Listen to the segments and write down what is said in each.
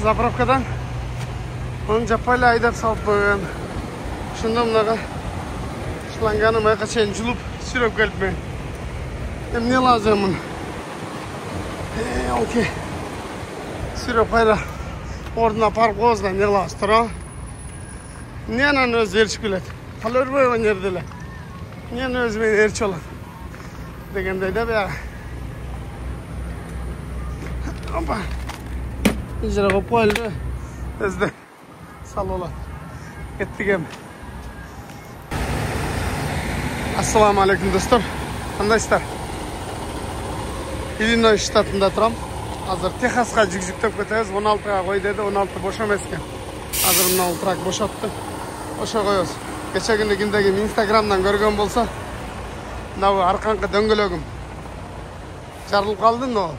заправкадан. Оны жаппайлы айдап салып қойған. Шында мынаға шланганым айқа чейін жұлып сүйреп келіп мен. Не лазымын? Окей. Сүйреп қайда. Ордына парып қозына не лаз тұра. Ненен өз ерші келеді. Қал өрбей оң ерділі. Нен өзімен ерші олады. Дегендей де бәға. Опа. Жыра қоп қойылды. Өзді сал олады. Кеттігем. Ассаламу алейкум достар. Қандайсыздар? Иллинойс штатында тұрам. Азыр Техасқа жүк-жүктеп кетеміз. 16-ға қой деді, 16 бош емес екен. Азыр мына трак бошатты. Ошо қойыз. Кеше күні кімдегі Инстаграмнан көрген болса, мынау арқаңқы дөңгөлөгім жарылып қалды, но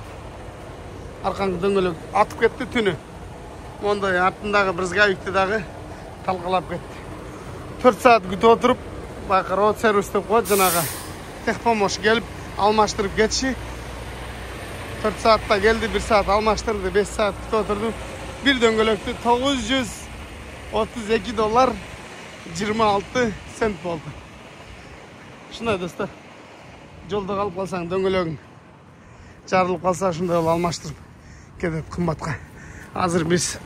арқаңқы дөңгөлөг атып кетті түні. Ондай артындағы брызгавикті дағы талқылап кетті. 4 саат күтіп отырып, бақы роуд сервис деп қойды, жаңағы техпомощь келіп алмаштырып кетші. 4 саатта келді, 1 саат алмаштырды, 5 саат күтіп отырды. Bir дөңгөлөктү $932 26 цент болды. Шындай достар, жолда қалып қалсаң дөңгөлөгүң жарылып қалса, шындай ол алмаштырып кетеді қымбатқа. Азыр біз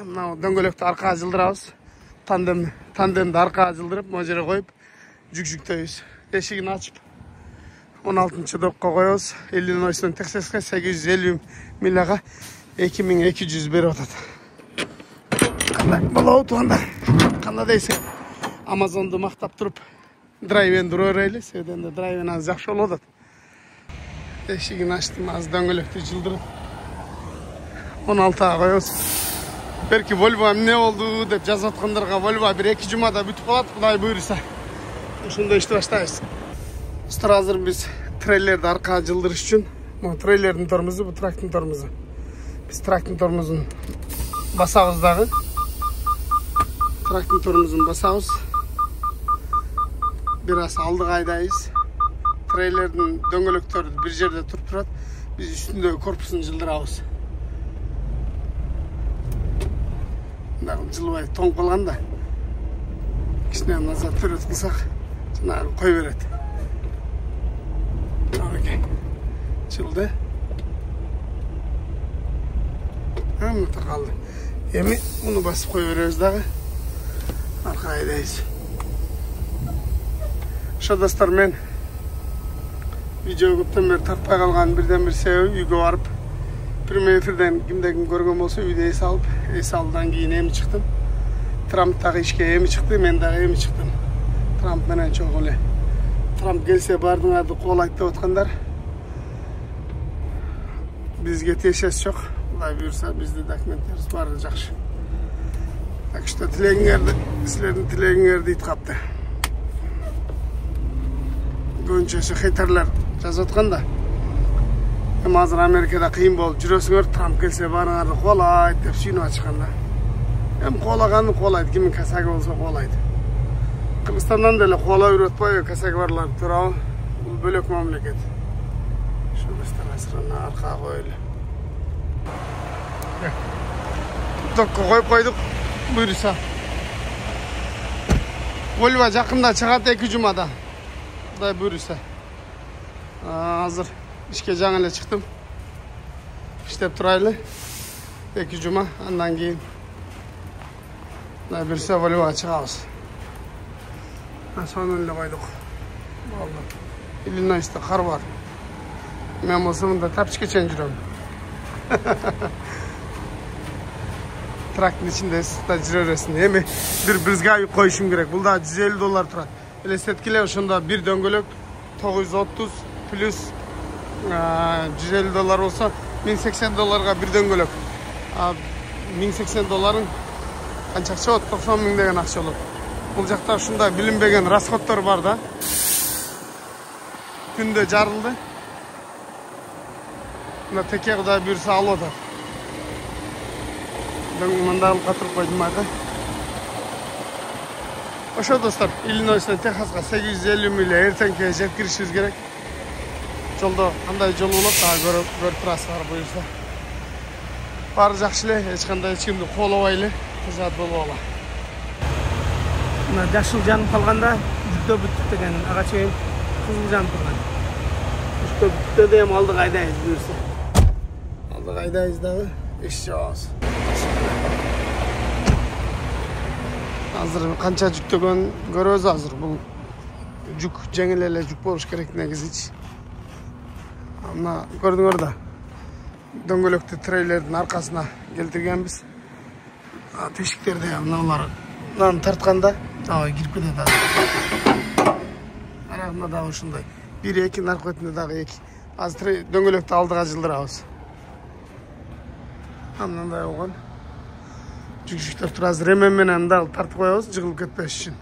мынау дөңгөлөктү аркаға жылдырабыз. Тандемді аркаға жылдырып, мына жерге қойып, жүк-жүктейбіз. Эшигин ачып 16-чы допқа қойыз. Иллинойстан Техасқа 850 миляға 2200 беріп атады. Қандай болау туғандар? Қандай дейсің? Амазонды мақтап тұрып, драйвен дұру өрейлі. Сөйденде драйвен аз жақшы ол отады. Эшигин аштым, аз дөңгөлөктү жылдырып 16-ға қойыз. Берки Volvo не oldu деп жазып атқандарға Volvo 1-2 жұмада бүтіп қалады, Құдай бұйырса. Ошондой ишти баштайбыз. Достар, азыр біз трейлерді арқаға жылдырыш үшін, бұл трейлердің тормозы, бұл трактың тормозы. Біз трактың тормозын басабыз дағы. Трактың тормозын басабыз. Biraz алдыға айдайыз. Трейлердің дөңгөлөктері бір жерде тұрып тұрады. Біз үстіндегі корпусын жылдырабыз. Жылбай тоң қалғанда кішіне назар түрет қылсақ жаңағы қой береді. Жылды. Мұнда қалды. Еме мұны басып қой береміз дағы. Арқа айдайыз. Шо достар, мен видео көптен бері тартпай қалған бірден бір себебі үйге барып прямой эфирден кімдегін көрген болса үйде ес алып, ес алдан кейін еми шықтым. Трамптағы ішке еми шықты, мен дағы еми шықтым. Трамп менен чоқ оле. Трамп келсе бардыңарды қол айтты отқандар. Бізге тиешесі жоқ. Құдай бұйырса, бізде документтеріміз бары жақсы. Так что тілегіңерді, сілердің тілегіңерді ит қапты. Көбінше хейтерлер жазып отқанда. Азыр Америкада қиын болып жүресіңер, Трамп келсе барыңарды қолайды деп сүйініп атшықанда. Қолағаны қолайды, кімін кәсәгі болса қолайды. Қырғызстаннан дәлі қола үйретпай, кәсәгі барлар туралы, бұл бөлек мемлекет. Шөбістер асырына арқаға қойылы. Доққа қойып қойдық, бұйырса. Volvo жақында шығады 2 жұмада. Құдай бұйырса. Азыр ішке жаңылы шықтым. Іштеп тұрайлы. 2 жұма, андан кейін. Құдай бұйырса Volvoға шығамыз. Сонын өлі қойдық. Иллинойста қар бар. Мен осымында тапшыке чен жүрем. Трактың ішінде сықта жүрересін. Еме бір брызгавик қойшым керек. Бұл да $150 тұрады. Елестеткіле ұшында бір дөңгөлөк 930 плюс $150 болса $1080 бір дөңгөлөк. $1080 қанша ақша болады? 90 000 деген ақша болады. Бұл жақта ұшында білінбеген расходтар бар да. Күнде жарылды. Мына теке Құдай бұйырса алып отыр. Мындағыл қатырып қойдым ағы. Ошо достар, Иллинойстан Техасқа 850 миля ертеңге жеткірішіміз керек. Жолда қандай жол болады, тағы көріп тұрасыздар бұйырса. Бары жақсы эле, ешқандай ешкімді қолабайлы, құжат болып ала. Мына жашыл жанып қалғанда жүктө бүттік деген ағач ең қызыл жанып тұрған. Жүктө бүтті дейм алды қайдайыз бұйырса. Алды қайдайыз дағы еш жауыз. Азыр қанша жүктөгөн көрөбүз азыр. Бұл жүк жеңіл эле жүк болуш керек негизичи. Мына көрдүңөр да. Дөңгөлөктү трейлердин аркасына келтиргенбиз. Тешиктерде мыналардан тартканда дагы кирип кетет. Арагында дагы ушундай. 1-2 наркы өтүндө дагы 2. Азыр дөңгөлөктү алдыга жылдырабыз. Мындай болгон. Жүктөр тур азыр ремен менен дагы тартып коебуз, жыгылып кетпеш үчүн.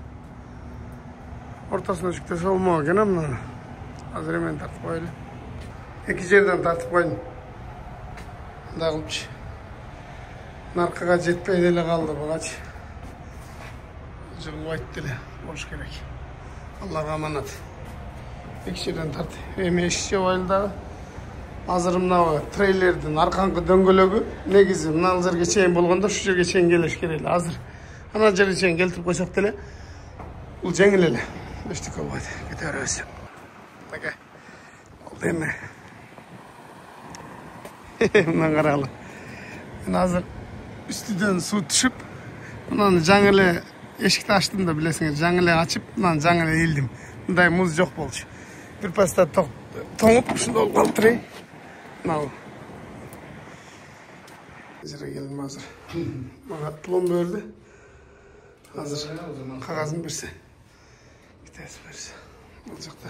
Ортосуна жүктөсө болмок экен мына. Азыр ремен тартып коелу. 2 жерден тартып койдум. Мындай кылыпчы. Наркыга жетпей деле калды бугачы. Жыгылбайт деле болуш керек. Аллага аманат. 2 жерден тартып. Эми эшик жабайлы дагы. Азыр мына трейлердин аркаңкы дөңгөлөгү негизи мына жерге чейин болгондо ушу жерге чейин келиш керек эле. Азыр ана жерге чейин келтирип койсок деле бул жеңил эле. Эчтеке болбойт. Кете беребиз. Мынакей. Болду эми. Мына карагыла. Мен азыр үстүдөн суу түшүп, мынаны жаңы эле эшикти ачтым да билесиңер, жаңы эле ачып, мынаны жаңы эле илдим. Мындай муз жок болчу. Бир паста тоңуп ушундай болуп калыптыр. Мына. Жерге келдим азыр. Мага пломба берди. Азыр кагазын берсе. Кетесиз берсе. Бул жакта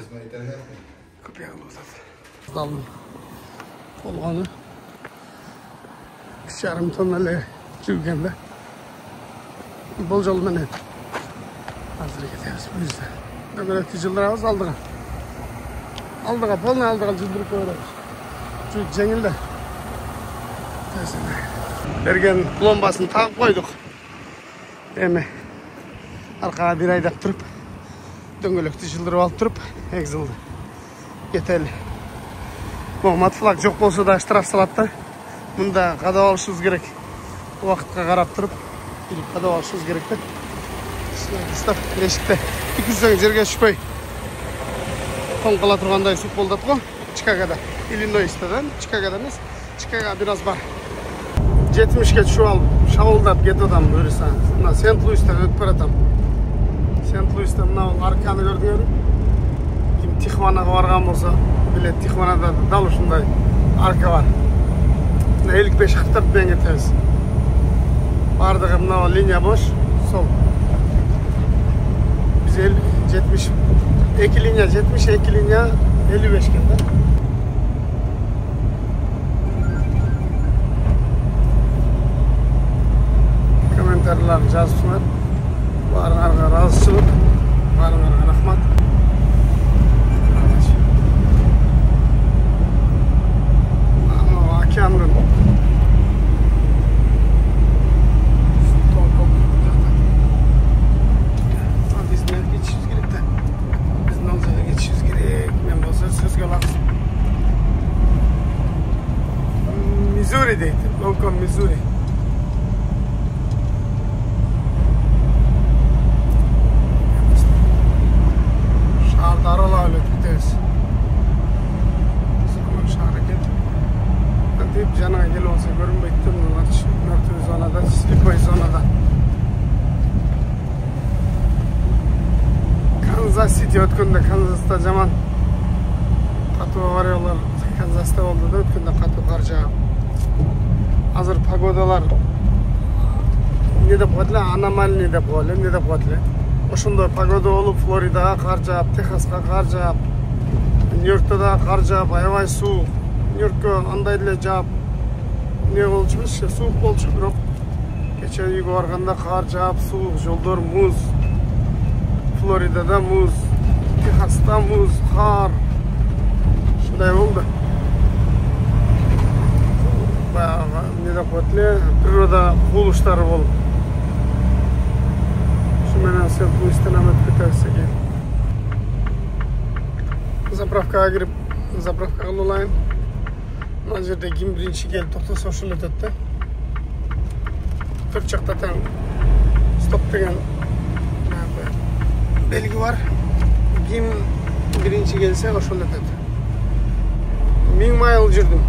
копия кылып атат. Алдым. Болгону 3,5 тонна эле жүргөн да. Бул жол менен азыр кетебиз бүйүрсө. Дөңгөлөктү жылдырабыз алдыга. Алдыга, полный алдыга жылдырып коебуз. Жүк жеңил да. Берген пломбасын тагып койдук. Эми аркага бир айдап туруп, дөңгөлөктү жылдырып алып туруп, экзилди. Кетели. Мат флаг жок болсо да штраф салат да. Мында кадап алышыбыз керек. Убакытка карап туруп, билип кадап алышыбыз керек да. Стап эшикте 200 жерге түшпөй. Тоң кала тургандай суп болдат го. Чикагода, Иллинойстада, Чикагода эмес, Чикаго бир аз бар. 70ке түшүп алып, шабуулдап кетип атам буюрса. Мына Сент-Луистан өтүп баратам. Сент-Луиста мына арканы көрдүңөр. Ким Тихванага барган болсо, билет Тихванада дал ушундай арка бар. 55-44 менен кетебиз. Бардыгы мына линия бош, сол. Биз 70 2 линия 70, 2 линия 55 кен да. Комментарийлар жазыңыздар. Баарыңарга ыраазычылык, баарыңарга рахмат. Океандын биздин кетишибиз керек да. Биздин ал жерге кетишибиз керек. Мен болсо сөзгө алаксыз. Миссури дейт. Лонкон, Миссури. Шаарда аралап өтүп кетебиз. Шаар экен. Антип жанага келип алса көрүнбөйт да, мертвый зонада, слепой зонада. Канзас-Сити өткөндө Канзаста жаман катуу авариялар Канзаста болду да, өткөндө катуу кар жаап. Азыр погодалар не деп коет эле, аномальный деп коет эле, эмне деп коет эле. Ошондой погода болуп, Флоридага кар жаап, Техаска кар жаап, Нью-Йоркто да кар жаап, аябай суук. Нью-Йоркко андай эле жаап, не болчу эмес, суук болчу, бирок кече үйгө барганда кар жаап, суук, жолдор муз. Флоридада муз, Техаста муз, кар. Ушундай болду. Баягы не деп коет эле, природа куулуштары болуп. Ушу менен Сент-Луистан өтүп кетебиз экен. Заправкага кирип Zapravka kılıp olayın. Mına жерде kim birinci gelip toktasa ошол өтөт да. Төрт жакта тең стоп деген белги бар. Kim birinci gelse ошол өтөт. 1000 майл жүрдүм.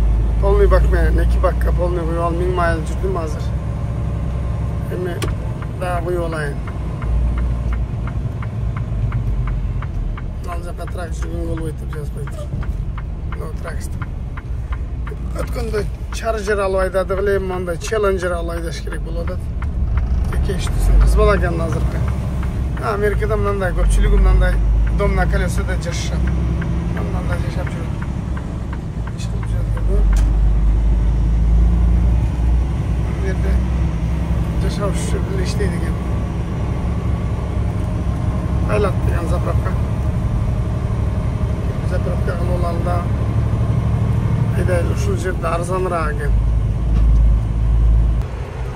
Полный бак менен 2 бакка полный куюп алып 1000 майл жүрдүм азыр. Эми дагы куюп алайын. Ал жака трак жүргөнгө болбойт деп жазбайт. No тракст. Өткөндө чаржер алып айдадык эле, мындай челленджер алып айдаш керек болуп атат. Кештүсүн кыз бала экен азыркы. Америкада мындай көпчүлүгү мындай дом на колесода жашашат. Мындай жашап жүрөт. Bu yerde жашап эле иштейт экен. Айлат деген заправка. Заправка кылып алганда ушул жерде арзаныраак экен.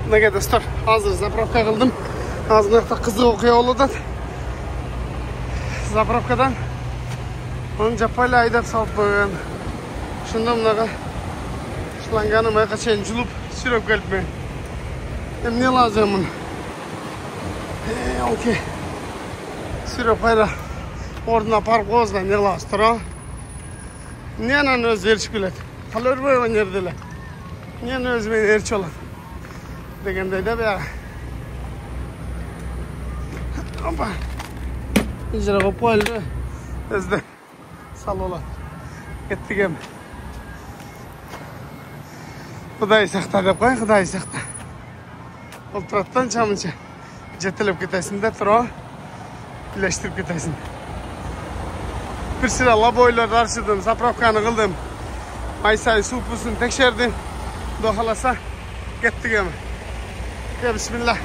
Мынакей достор, азыр заправка кылдым. Азыр мынакта кызык окуя болуп атат. Заправкадан аны жаппай эле айдап салып койгон. Ошондо мынага шланганы маяка чейин жулуп сүрөп келипмен. Эмне лазымын? Окей. Сүрөп кайра ордуна парк коебуз да эмне кылабыз туурабы? Эмне анан өзү ээрчип келет? Кала өрбөй жерде эле. Эмне өзү менен ээрчип алат? Дегендей да баягы. Опа. Ижара коюп коелу. Өзү салып алат. Кеттик эми. Кудай сакта деп кой, Кудай сакта. Олтураттан чамынча жетелеп кетесиң да туруп, билештирип кетесиң. Бир сыра лабойлорду арчыдым, заправканы кылдым. Майсай суупусун текшердим. Кудо кааласа кеттик эми. Бисмилла.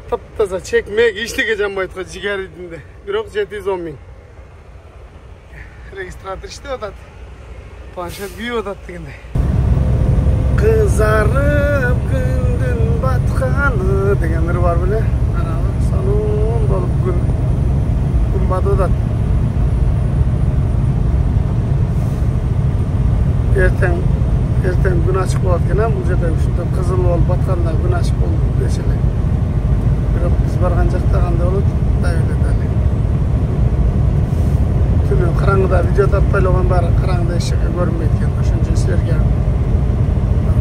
Таптаза чекмек иштеге жанбайт го жигеридинде. Бирок 710 000. Регистратор иштеп атат. Планшет күйүп атат дегендей. Кызарып күндүн батканы деген ыр бар беле. Анан сонун болуп күн батып атат. Эртең күн ачык болот экен, бул жерде ушундай кызыл болуп батканда күн ачык болуп дешеле. Бирок биз барган жакта кандай болот? Дай эле дали. Түнү караңгыда видео тартпай эле баары караңгыда эч жака көрүнбөйт экен. Ошон үчүн силерге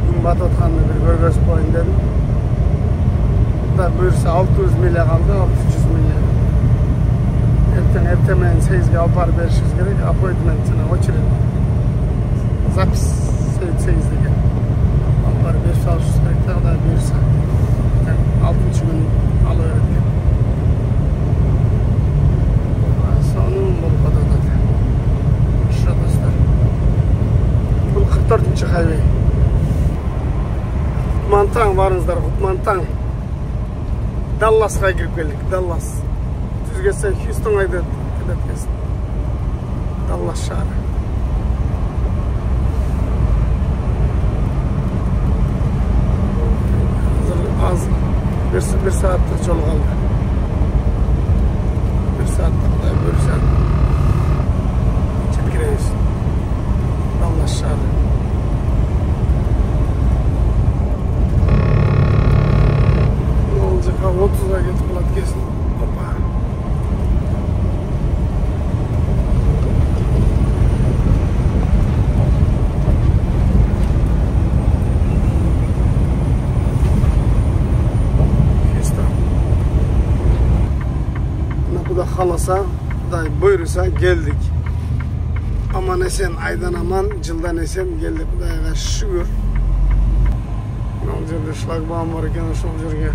күн батып атканды бир көргөзүп коеюн дедим. Да буюрса 600 миля калды, 600 миля. Эртең менен 8ге алып барып беришибиз керек. Аппоинтмент жана очередь. Запись 8 деген. Алып барып берип салышыбыз керек да, Кудай буюрса. 6-чы күн алып берет экен. Сонун болуп атат. Ошо достор. Бул 44-чы хайвей. Кутмантаң барыңыздар, Кутмантаң. Далласка кирип келдик, Даллас. Түз кетсе Хьюстон айдап кетет. Даллас шаары. Az bir saatlik yol kaldı. Bir saatlik da bir saat. Çetkireyiz. Allah aşağı. Ne olacak? 30'a git bulat kesin. Hoppa. Kalasa, Kuday buyursa geldik. Aman esen, aydan aman, жылдан esen geldik. Kudayga şükür. Ol жерде шлагбаум бар екен, ошол жерге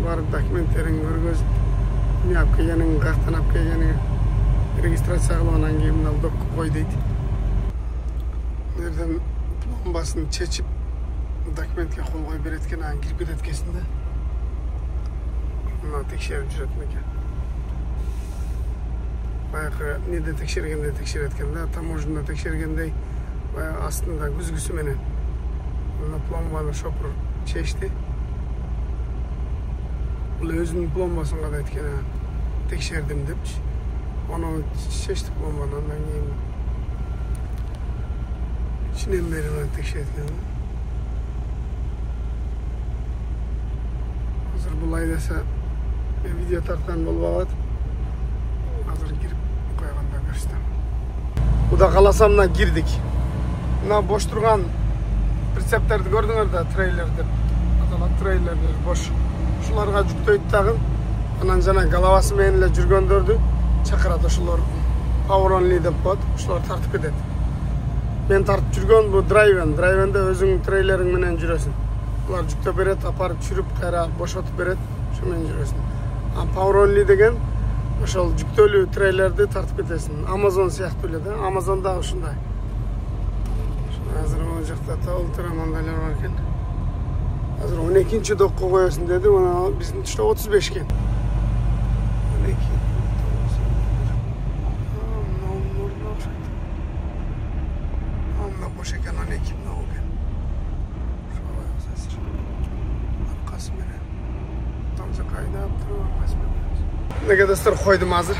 барып документтерин көргөзүп, эмне алып келгениң, каяктан алып келгениң, регистрация кылып анан кийин мына допку кой дейт. Жерден пломбасын чечип, документке кол коюп берет экен, анан кирип кетет экенсиң да. Tekşerip жүрөт экен. Баягы неде текшергенде текшерет экен да, таможняда текшергендей, баягы астында күзгүсү менен. Мына пломбаны шопур чечти. Бул өзүнүн пломбасын кадайт экен. tekşerdim depçi. Onu seçtik bombadan keyin. İçinden beri onu tekşertken. Hazır bulay dese video tartan bolbabat. Hazır girip koyganda görüştüm. Bu da kalasamdan girdik. Buna boş durgan pritseplerdi gördüңөр da, trailerdi. Atalat trailerler boş. Şularga жүктөйт dagы. Анан жана галабасы менен эле жүргөндөрдү чакырат, ошолор power only деп коет. Ошолор тартып кетет. Мен тартып жүргөн бу драйвенде өзүң трейлериң менен жүрөсүң. Булар жүктөп берет, апарып чүрүп, кайра бошотуп берет, ошо менен жүрөсүң. А power only деген ошол жүктөлүү трейлерди тартып кетесиң. Amazon сыяктуу эле да. Amazonда ушундай. Hazır o jакта толтура мандайлар бар экен. Hazır 12-ci dokka koyuyorsun dedi. Ona bizim işte 35 ken. 12. Amma boş eken 12 ne oldu? Arkası mene. Tamca kayda yaptırıyor arkası mene. Ne kadar koydum hazır.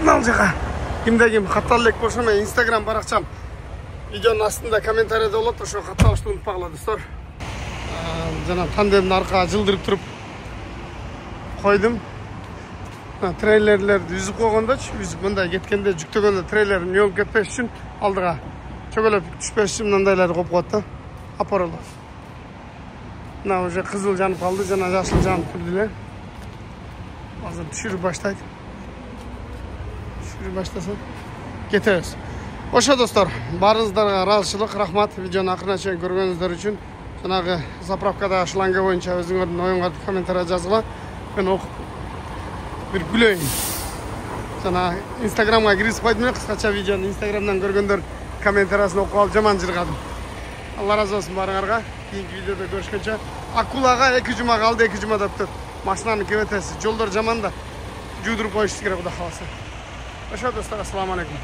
Ne olacak? Kimde hatallık boşuna Instagram barakçam. Videonun aslında komentariyada olot, ошо катталышты унутпагыла достор. Жана тандемди аркага жылдырып туруп койдум. Трейлерлерди үзүп койгондочу, үзүп мындай кеткенде, жүктөгөндө трейлер жолуп кетпеш үчүн алдыга чөгөлөп түшпеш үчүн мындайларды коюп коет да. Апарылды. Мына уже кызыл жанып калды, жана жашыл жанып турду эле. Азыр түшүрүп баштайт. Түшүрүп баштаса кетебиз. Ошо достор, барыңыздарга ыраазычылык, рахмат. Видеону акырына чейин көргөнүздөр үчүн. Жанагы заправкада шланга боюнча өзүңөрдүн оюңарды комментария жазгыла. Мен окуп бир күлөйүн. Жана Instagramга киргизип койдум эле, кыскача видеону Instagramдан көргөндөр комментариясын окуп алып жаман жыргадым. Алла разы болсун барыңарга. Кийинки видеодо көрүшкөнчө. Акулага 2 жума калды, 2 жумада бүттү. Машинаны кебетеси, жолдор жаман да. Жуудуруп коюшубуз керек, Кудай кааласа. Ошо достор, ассаламу алейкум.